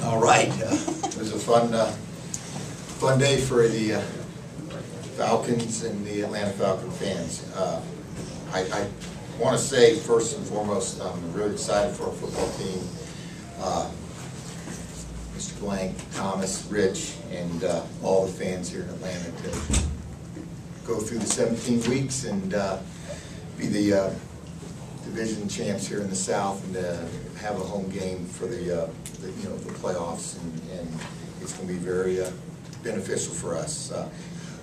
All right. It was a fun day for the Falcons and the Atlanta Falcon fans. I want to say, first and foremost, I'm really excited for our football team. Mr. Blank, Thomas, Rich, and all the fans here in Atlanta to go through the 17 weeks and be the division champs here in the South, and have a home game for the playoffs, and it's going to be very beneficial for us.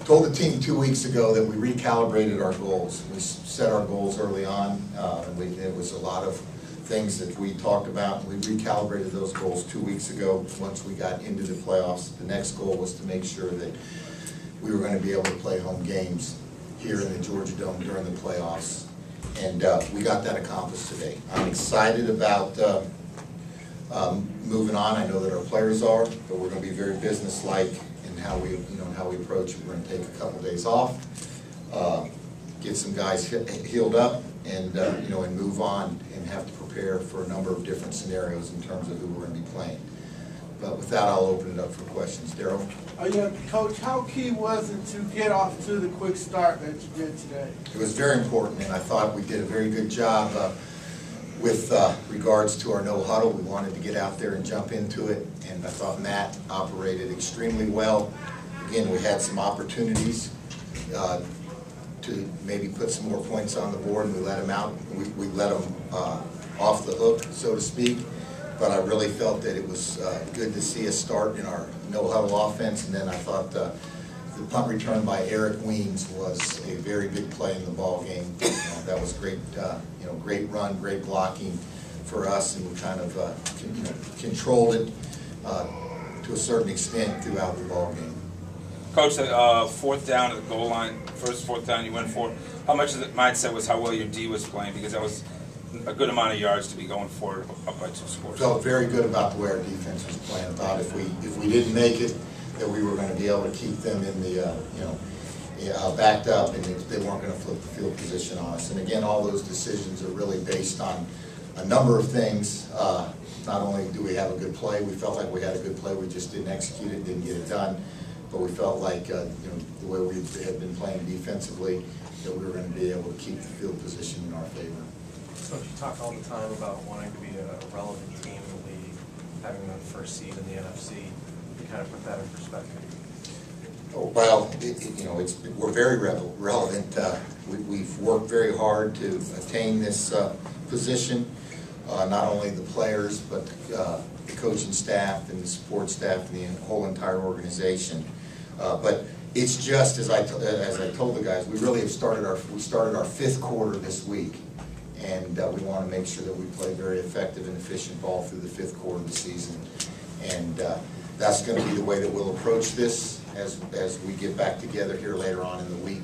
Told the team 2 weeks ago that we recalibrated our goals. We set our goals early on. It was a lot of things that we talked about. We recalibrated those goals 2 weeks ago. Once we got into the playoffs, the next goal was to make sure that we were going to be able to play home games here in the Georgia Dome during the playoffs. And we got that accomplished today. I'm excited about moving on. I know that our players are, but we're going to be very businesslike in how we, how we approach it. We're going to take a couple days off, get some guys healed up, and and move on and have to prepare for a number of different scenarios in terms of who we're going to be playing. But with that, I'll open it up for questions. Daryl? Yeah, Coach, how key was it to get off to the quick start that you did today? It was very important, and I thought we did a very good job with regards to our no huddle. We wanted to get out there and jump into it, and I thought Matt operated extremely well. Again, we had some opportunities to maybe put some more points on the board, and we let him out. We let him off the hook, so to speak. But I really felt that it was good to see us start in our no-huddle offense, and then I thought the punt return by Eric Weems was a very big play in the ball game. That was great, great run, great blocking for us, and we kind of controlled it to a certain extent throughout the ball game. Coach, fourth down at the goal line, first fourth down you went for. How much of the mindset was how well your D was playing? Because that was a good amount of yards to be going forward up by 2 scores. Felt very good about the way our defense was playing. About if we didn't make it, that we were going to be able to keep them in the backed up, and they weren't going to flip the field position on us. And again, all those decisions are really based on a number of things. Not only do we have a good play, we felt like we had a good play, we just didn't execute it, didn't get it done. But we felt like the way we had been playing defensively, that we were going to be able to keep the field position in our favor. So you talk all the time about wanting to be a relevant team in the league, having the first seed in the NFC. You kind of put that in perspective. Oh, well, we're very relevant. We've worked very hard to attain this position. Not only the players, but the coaching staff and the support staff and the whole entire organization. But it's just as I told the guys, we really have started our fifth quarter this week. And we want to make sure that we play very effective and efficient ball through the fifth quarter of the season. And that's going to be the way that we'll approach this as we get back together here later on in the week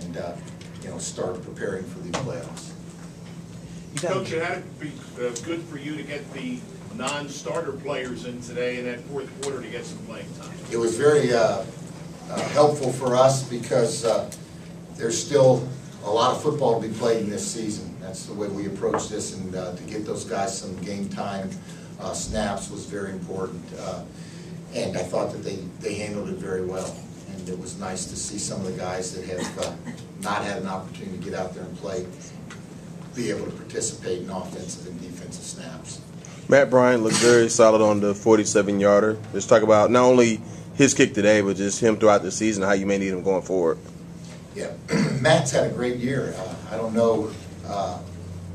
and start preparing for these playoffs. Coach, it had to be good for you to get the non-starter players in today in that fourth quarter to get some playing time. It was very helpful for us because there's still a lot of football to be played in this season. That's the way we approach this, and to get those guys some game time snaps was very important. And I thought that they handled it very well. And it was nice to see some of the guys that have not had an opportunity to get out there and play be able to participate in offensive and defensive snaps. Matt Bryant looked very solid on the 47-yarder. Let's talk about not only his kick today, but just him throughout the season, how you may need him going forward. Yeah, Matt's had a great year. I don't know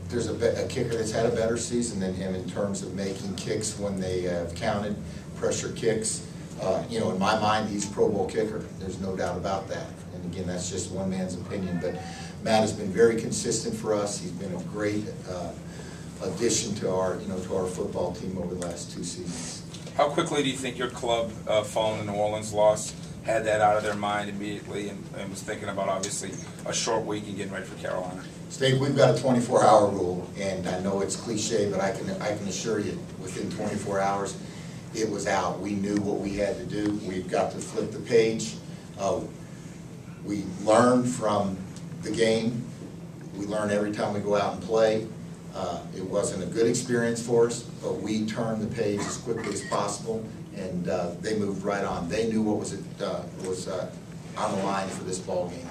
there's a kicker that's had a better season than him in terms of making kicks when they have counted, pressure kicks. In my mind, he's a Pro Bowl kicker. There's no doubt about that. And again, that's just one man's opinion. But Matt has been very consistent for us. He's been a great addition to our football team over the last 2 seasons. How quickly do you think your club, following the New Orleans loss, had that out of their mind immediately and was thinking about, obviously, a short week and getting ready for Carolina? Steve, we've got a 24-hour rule, and I know it's cliche, but I can assure you, within 24 hours, it was out. We knew what we had to do. We've got to flip the page. We learn from the game. We learn every time we go out and play. It wasn't a good experience for us, but we turned the page as quickly as possible, and they moved right on. They knew what was on the line for this ball game.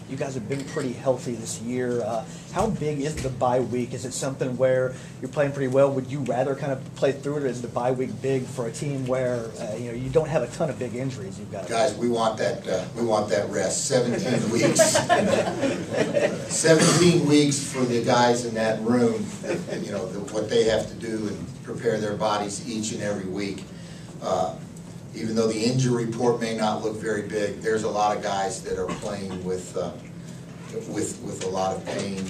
You guys have been pretty healthy this year. How big is the bye week? Is it something where you're playing pretty well? Would you rather kind of play through it, or is the bye week big for a team where you don't have a ton of big injuries? You've got guys. We want that rest. 17 weeks. 17 weeks for the guys in that room. What they have to do and prepare their bodies each and every week. Even though the injury report may not look very big, there's a lot of guys that are playing with a lot of pain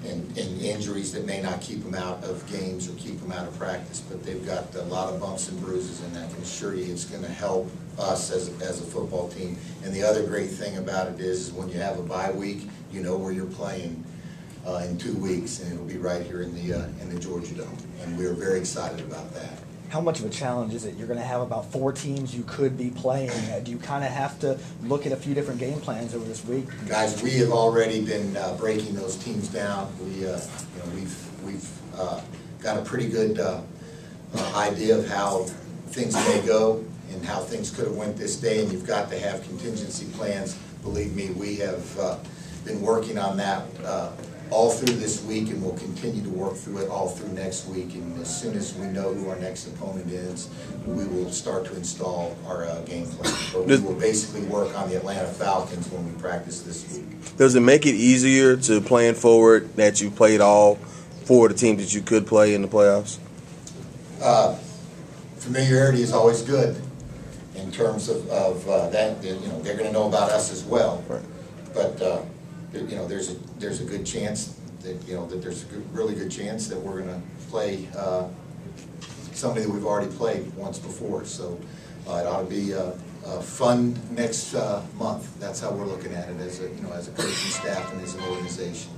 and injuries that may not keep them out of games or keep them out of practice. But they've got a lot of bumps and bruises, and I can assure you it's going to help us as a football team. And the other great thing about it is when you have a bye week, you know where you're playing in 2 weeks, and it'll be right here in the Georgia Dome. And we're very excited about that. How much of a challenge is it? You're going to have about 4 teams you could be playing. Do you kind of have to look at a few different game plans over this week? Guys, we have already been breaking those teams down. We've got a pretty good idea of how things may go and how things could have went this day, and you've got to have contingency plans. Believe me, we have been working on that all through this week, and we'll continue to work through it all through next week. And as soon as we know who our next opponent is, we will start to install our game plan. But we will basically work on the Atlanta Falcons when we practice this week. Does it make it easier to plan forward that you played all 4 of the teams that you could play in the playoffs? Familiarity is always good in terms of that. They're going to know about us as well. Right. But there's a good chance that there's a really good chance that we're going to play somebody that we've already played once before. So it ought to be a fun next month. That's how we're looking at it as a coaching staff and as an organization.